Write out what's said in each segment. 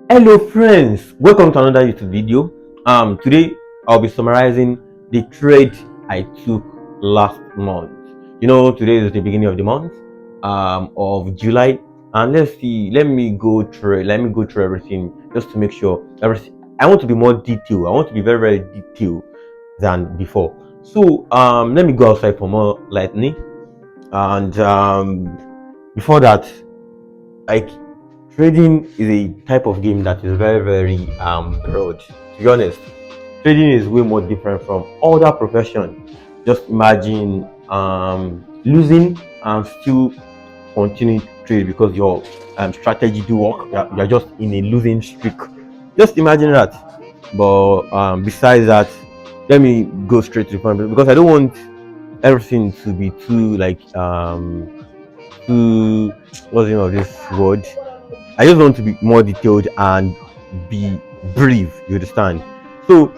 Hello friends, welcome to another YouTube video. Today I'll be summarizing the trade I took last month. Today is the beginning of the month of July, and let me go through everything just to make sure everything. I want to be more detailed. I want to be very very detailed than before. So let me go outside for more lightning, and before that, like, trading is a type of game that is very very broad. To be honest, trading is way more different from other profession. Just imagine losing and still continuing to trade because your strategy do work. You're just in a losing streak. Just imagine that. But besides that, let me go straight to the point because I don't want everything to be too like too what's the name of this word. I just want to be more detailed and be brief. You understand? So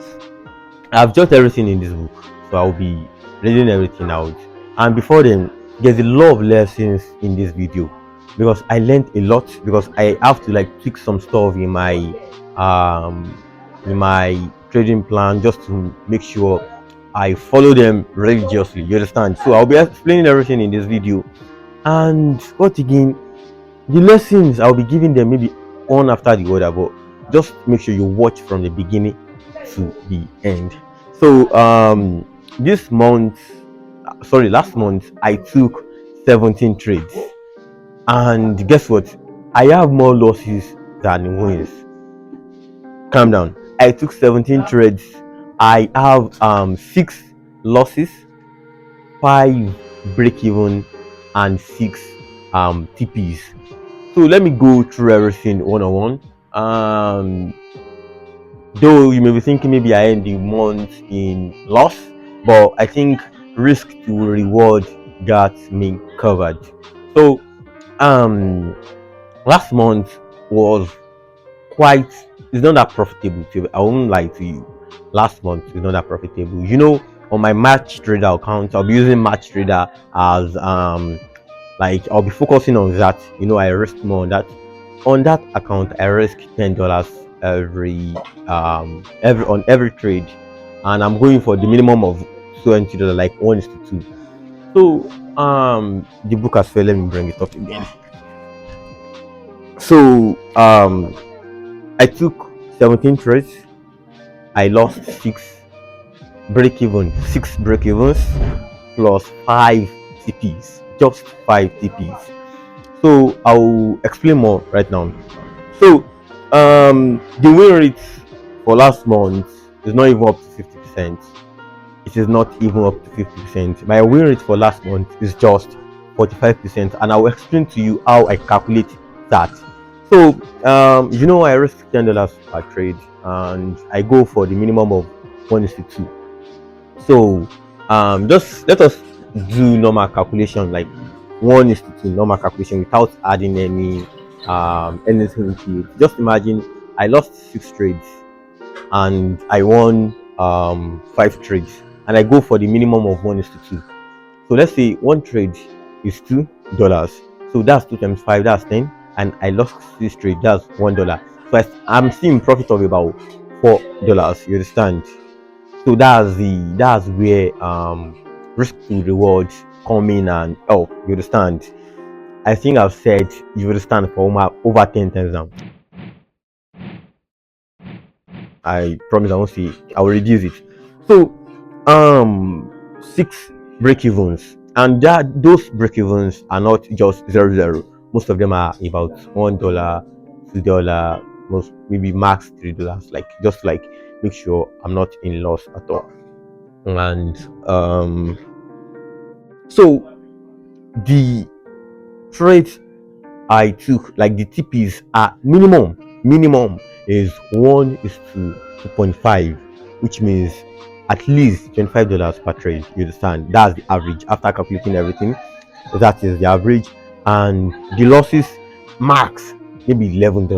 I've jotted everything in this book, so I'll be reading everything out. And before then, there's a lot of lessons in this video because I learned a lot because I have to like tweak some stuff um in my trading plan just to make sure I follow them religiously. You understand? So I'll be explaining everything in this video. And what again? The lessons I'll be giving them maybe one after the other, but just make sure you watch from the beginning to the end. So this month, sorry, last month I took 17 trades, and guess what? I have more losses than wins. Calm down. I took 17 trades. I have six losses, five break even, and six TPs. So let me go through everything one on one. Though you may be thinking maybe I end the month in loss, but I think risk to reward got me covered. So um last month was quite, it's not that profitable to, I won't lie to you. Last month is not that profitable. On my match trader account, I'll be using match trader as like I'll be focusing on that. I risk more on that. On that account, I risk $10 every on every trade, and I'm going for the minimum of $20, like 1:2. So the book as well. Let me bring it up again. So I took 17 trades. I lost six break evens plus five TPs, just five TPs. So I'll explain more right now. So the win rate for last month is not even up to 50%. It is not even up to 50%. My win rate for last month is just 45%, and I'll explain to you how I calculate that. So I risk $10 per trade, and I go for the minimum of 1:2. So just let us do normal calculation, like 1:2 normal calculation without adding anything to it. Just imagine I lost six trades and I won five trades, and I go for the minimum of 1:2. So let's say one trade is $2, so that's 2 times 5, that's 10, and I lost six trades, that's $1. So I'm seeing profit of about $4. You understand? So that's where risk to reward come in and help. You understand? I think I've said you understand for over 10 times now. I promise I won't see. I will reduce it. So six break evens, and that those break evens are not just 0 0. Most of them are about $1, $2, most maybe max $3. Like, just like make sure I'm not in loss at all. And so the trades I took, like the TPs, are minimum is 1:2.5, which means at least $25 per trade. You understand? That's the average after calculating everything. That is the average, and the losses max maybe $11.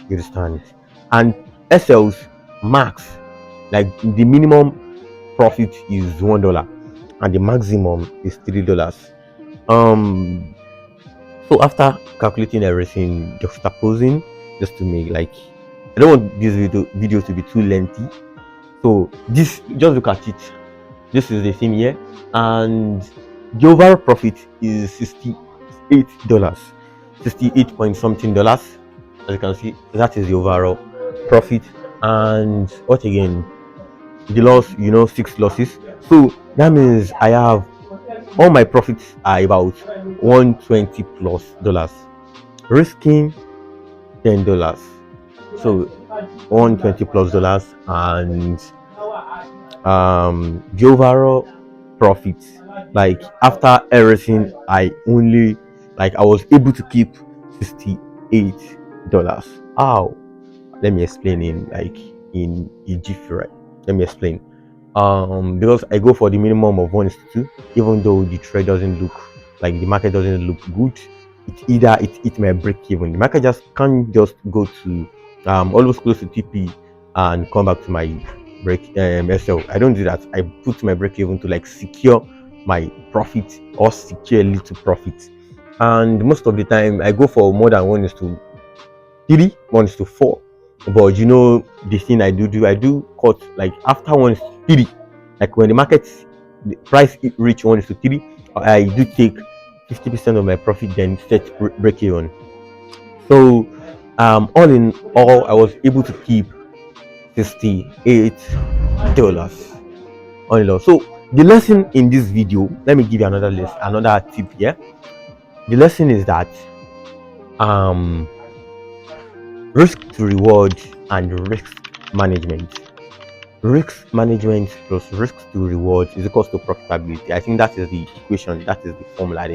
You understand? And SLs max, like the minimum profit is $1 and the maximum is $3. So after calculating everything, juxtaposing just to make like I don't want this video to be too lengthy. So this, just look at it. This is the same year, and the overall profit is $68, 68 point something dollars. As you can see, that is the overall profit. And what again? The loss, 6 losses. So that means I have all my profits are about 120 plus dollars, risking $10. So 120 plus dollars, and the overall profit, like after everything, I was able to keep $68. How? Let me explain in a jiffy, right? Let me explain. Because I go for the minimum of 1:2, even though the trade doesn't look like the market doesn't look good. It's either it may break even. The market just can't just go to almost close to TP and come back to my break SL. I don't do that. I put my break even to like secure my profit or secure a little profit. And most of the time I go for more than 1:3, 1:4. But the thing I do cut like after 1:3, like when the price reach 1:3, I do take 50% of my profit, then set break even. So all in all, I was able to keep $68 all in all. So the lesson in this video, let me give you another tip here. The lesson is that um risk to reward and risk management. Risk management plus risk to reward is equals to profitability. I think that is the equation, that is the formula.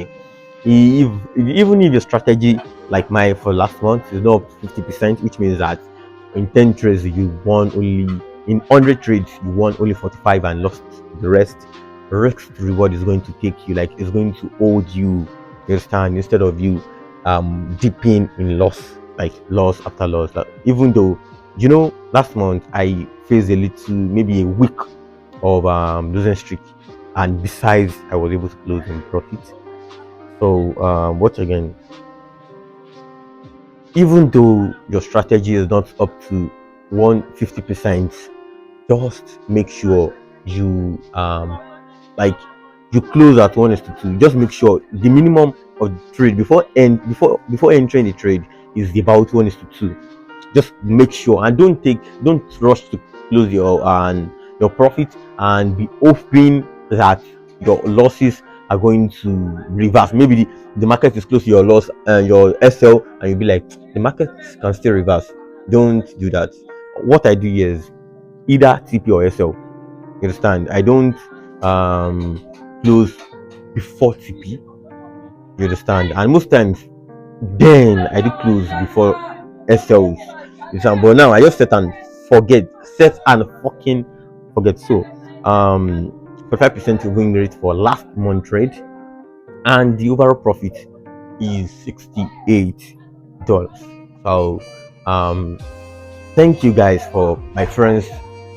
If even if your strategy like mine for last month is not up to 50%, which means that in 10 trades you won only, in 100 trades you won only 45 and lost the rest. Risk to reward is going to take you, like it's going to hold you, you understand, instead of you dipping in loss, like loss after loss. Like, even though last month I faced a little, maybe a week of losing streak, and besides I was able to close in profit. So what again, even though your strategy is not up to 150%, just make sure you like you close at 1:2. Just make sure the minimum of the trade before entering the trade is about 1:2. Just make sure, and don't rush to close your profit and be hoping that your losses are going to reverse. Maybe the market is close to your loss and your SL, and you'll be like, the market can still reverse. Don't do that. What I do here is either TP or SL. You understand? I don't close before TP. You understand? And most times, then I do close before SLs. You understand? But now I just set and fucking forget. So 45% win rate for last month trade, and the overall profit is $68. So thank you guys for my friends.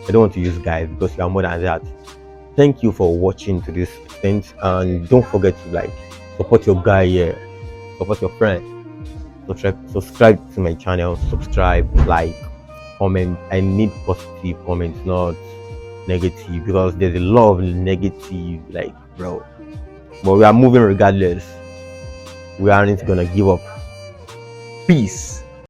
I don't want to use guys because you are more than that. Thank you for watching to this extent, and don't forget to like support your guy here, support your friend, subscribe to my channel, subscribe, like, comment. I need positive comments, not negative, because there's a lot of negative, like, bro. But we are moving regardless. We aren't gonna give up. Peace.